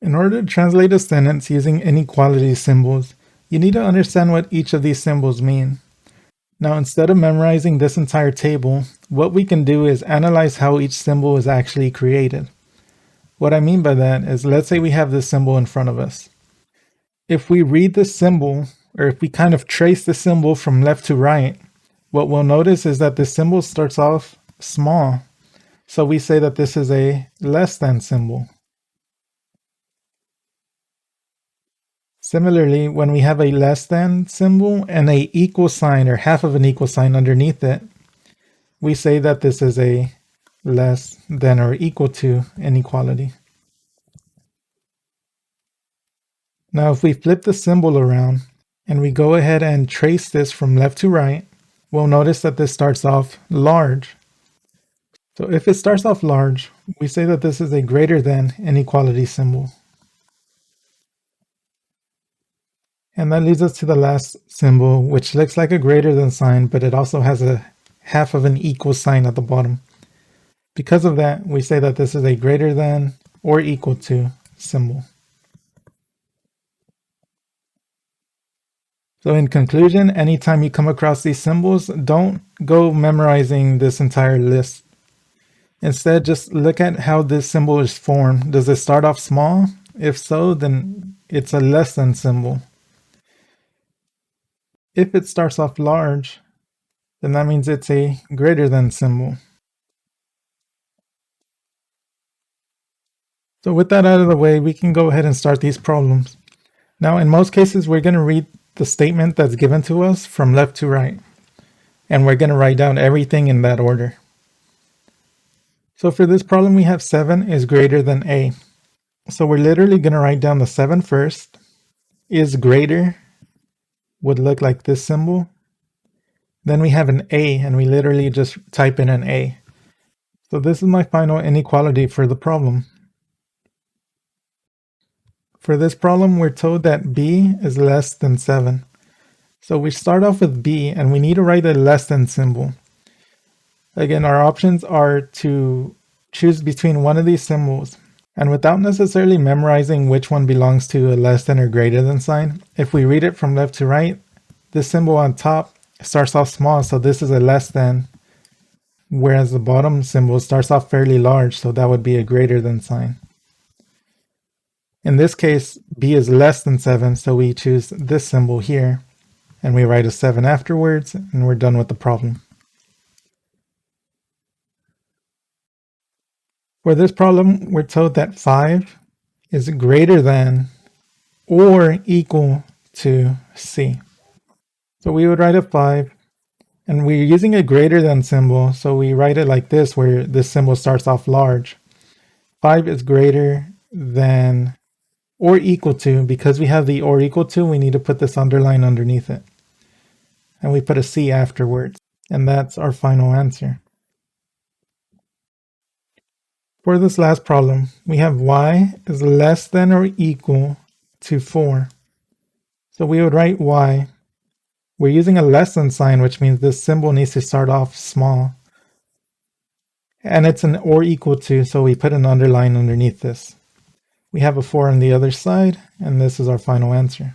In order to translate a sentence using inequality symbols, you need to understand what each of these symbols mean. Now, instead of memorizing this entire table, what we can do is analyze how each symbol is actually created. What I mean by that is, let's say we have this symbol in front of us. If we read this symbol, or if we kind of trace the symbol from left to right, what we'll notice is that this symbol starts off small. So we say that this is a less than symbol. Similarly, when we have a less than symbol and a equal sign or half of an equal sign underneath it, we say that this is a less than or equal to inequality. Now, if we flip the symbol around and we go ahead and trace this from left to right, we'll notice that this starts off large. So if it starts off large, we say that this is a greater than inequality symbol. And that leads us to the last symbol, which looks like a greater than sign, but it also has a half of an equal sign at the bottom. Because of that, we say that this is a greater than or equal to symbol. So in conclusion, anytime you come across these symbols, don't go memorizing this entire list. Instead, just look at how this symbol is formed. Does it start off small? If so, then it's a less than symbol. If it starts off large, then that means it's a greater than symbol. So with that out of the way, we can go ahead and start these problems. Now, in most cases, we're going to read the statement that's given to us from left to right, and we're going to write down everything in that order. So for this problem, we have 7 is greater than a. So we're literally going to write down the 7 first. Is greater would look like this symbol. Then we have an a, and we literally just type in an a. So this is my final inequality for the problem. For this problem, we're told that b is less than 7. So we start off with b, and we need to write a less than symbol. Again, our options are to choose between one of these symbols. And without necessarily memorizing which one belongs to a less than or greater than sign, if we read it from left to right, this symbol on top starts off small, so this is a less than, whereas the bottom symbol starts off fairly large, so that would be a greater than sign. In this case, b is less than 7, so we choose this symbol here, and we write a 7 afterwards, and we're done with the problem. For this problem, we're told that 5 is greater than or equal to c. So we would write a 5, and we're using a greater than symbol, so we write it like this, where this symbol starts off large. 5 is greater than or equal to. Because we have the or equal to, we need to put this underline underneath it. And we put a c afterwards. And that's our final answer. For this last problem, we have y is less than or equal to 4. So we would write y. We're using a less than sign, which means this symbol needs to start off small. And it's an or equal to, so we put an underline underneath this. We have a 4 on the other side, and this is our final answer.